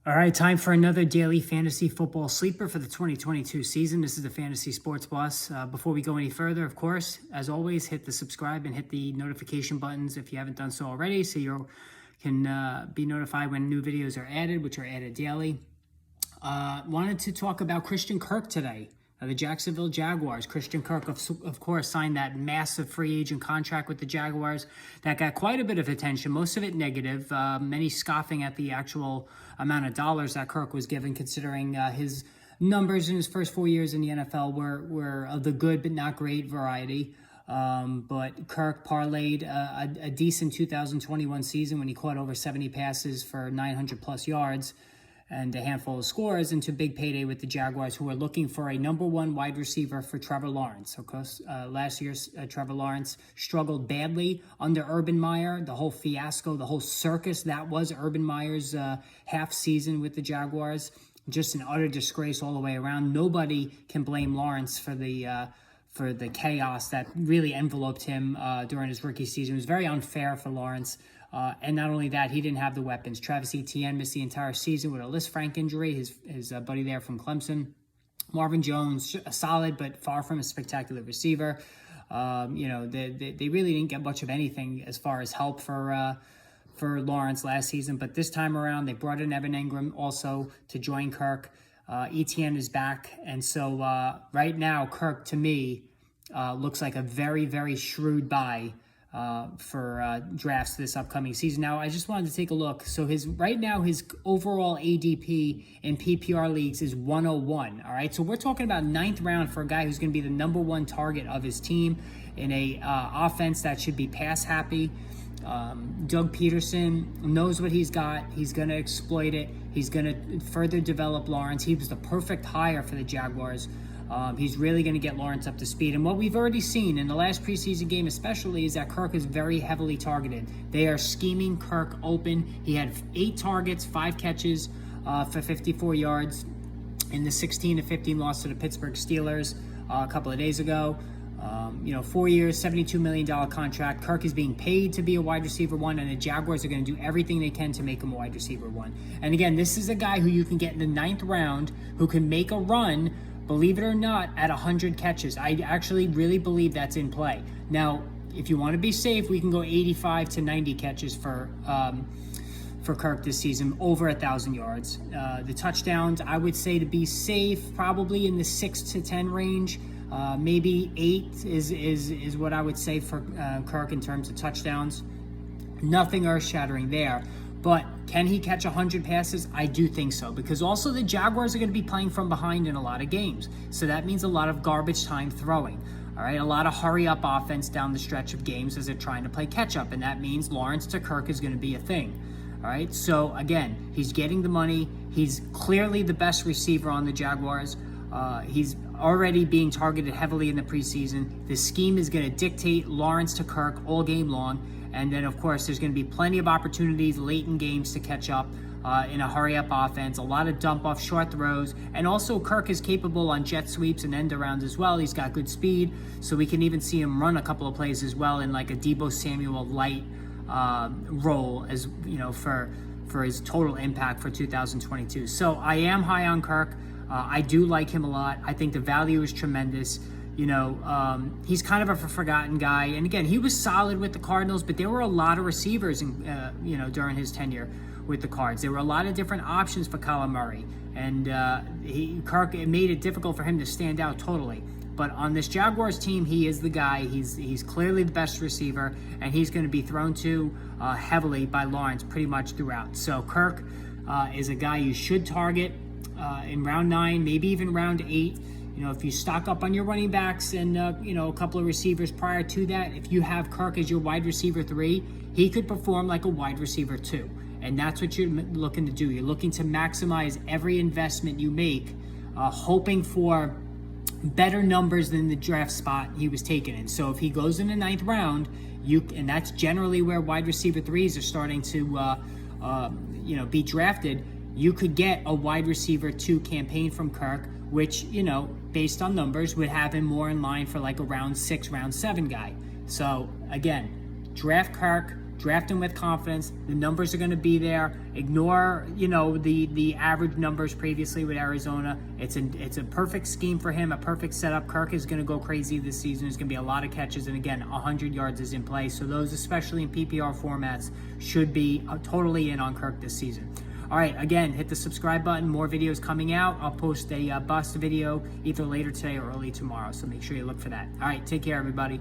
All right, time for another daily fantasy football sleeper for the 2022 season. This is the Fantasy Sports Boss. Before we go any further, of course, as always, hit the subscribe and hit the notification buttons if you haven't done so already, so you can be notified when new videos are added, which are added daily. Wanted to talk about Christian Kirk today. The Jacksonville Jaguars. Christian Kirk, of course, signed that massive free agent contract with the Jaguars that got quite a bit of attention, most of it negative, many scoffing at the actual amount of dollars that Kirk was given, considering his numbers in his first 4 years in the NFL were of the good but not great variety. But Kirk parlayed a decent 2021 season when he caught over 70 passes for 900 plus yards and a handful of scores into big payday with the Jaguars, who are looking for a number one wide receiver for Trevor Lawrence. Of course, last year's Trevor Lawrence struggled badly under Urban Meyer. The whole fiasco, the whole circus that was Urban Meyer's half season with the Jaguars, just an utter disgrace all the way around. Nobody can blame Lawrence for the chaos that really enveloped him during his rookie season. It was very unfair for Lawrence. And not only that, he didn't have the weapons. Travis Etienne missed the entire season with a Lisfranc injury, his buddy there from Clemson. Marvin Jones, solid but far from a spectacular receiver. They really didn't get much of anything as far as help for Lawrence last season. But this time around, they brought in Evan Engram also to join Kirk. Etienne is back. And so right now, Kirk, to me, looks like a very, very shrewd buy for drafts this upcoming season. Now, I just wanted to take a look. So right now, his overall ADP in PPR leagues is 101. All right, so we're talking about ninth round for a guy who's going to be the number one target of his team in a offense that should be pass happy. Doug Peterson knows what he's got. He's going to exploit it. He's going to further develop Lawrence. He was the perfect hire for the Jaguars. He's really going to get Lawrence up to speed. And what we've already seen in the last preseason game especially is that Kirk is very heavily targeted. They are scheming Kirk open. He had 8 targets, 5 catches for 54 yards in the 16-15 loss to the Pittsburgh Steelers a couple of days ago. 4 years, $72 million contract. Kirk is being paid to be a wide receiver one, and the Jaguars are going to do everything they can to make him a wide receiver one. And again, this is a guy who you can get in the 9th round who can make a run, believe it or not, at 100 catches. I actually really believe that's in play. Now, if you want to be safe, we can go 85 to 90 catches for Kirk this season, over 1,000 yards. The touchdowns, I would say to be safe, probably in the 6 to 10 range. Maybe 8 is what I would say for Kirk in terms of touchdowns. Nothing earth-shattering there. But can he catch 100 passes? I do think so, because also the Jaguars are going to be playing from behind in a lot of games. So that means a lot of garbage time throwing. All right, a lot of hurry-up offense down the stretch of games as they're trying to play catch-up, and that means Lawrence to Kirk is going to be a thing. All right, so again, he's getting the money. He's clearly the best receiver on the Jaguars. He's already being targeted heavily in the preseason. The scheme is going to dictate Lawrence to Kirk all game long. And then, of course, there's going to be plenty of opportunities late in games to catch up in a hurry-up offense, a lot of dump-off short throws. And also, Kirk is capable on jet sweeps and end-arounds as well. He's got good speed, so we can even see him run a couple of plays as well in like a Deebo Samuel light role, as you know, for his total impact for 2022. So I am high on Kirk. I do like him a lot. I think the value is tremendous. He's kind of a forgotten guy. And again, he was solid with the Cardinals, but there were a lot of receivers, during his tenure with the Cards. There were a lot of different options for Kyler Murray. And Kirk, it made it difficult for him to stand out totally. But on this Jaguars team, he is the guy. He's clearly the best receiver, and he's going to be thrown to heavily by Lawrence pretty much throughout. So Kirk is a guy you should target in round 9, maybe even round 8. If you stock up on your running backs and, a couple of receivers prior to that, if you have Kirk as your wide receiver 3, he could perform like a wide receiver 2. And that's what you're looking to do. You're looking to maximize every investment you make, hoping for better numbers than the draft spot he was taken in. So if he goes in the 9th round, and that's generally where wide receiver 3s are starting to, be drafted, you could get a wide receiver 2 campaign from Kirk, which, based on numbers, would have him more in line for like a round 6, round 7 guy. So again, draft Kirk, Draft him with confidence. The numbers are going to be there. Ignore, the average numbers previously with Arizona. It's a perfect scheme for him, a perfect setup. Kirk is going to go crazy this season. There's going to be a lot of catches, and again, 100 yards is in play. So those, especially in PPR formats, should be totally in on Kirk this season. All right, again, hit the subscribe button. More videos coming out. I'll post a bust video either later today or early tomorrow, so make sure you look for that. All right, take care, everybody.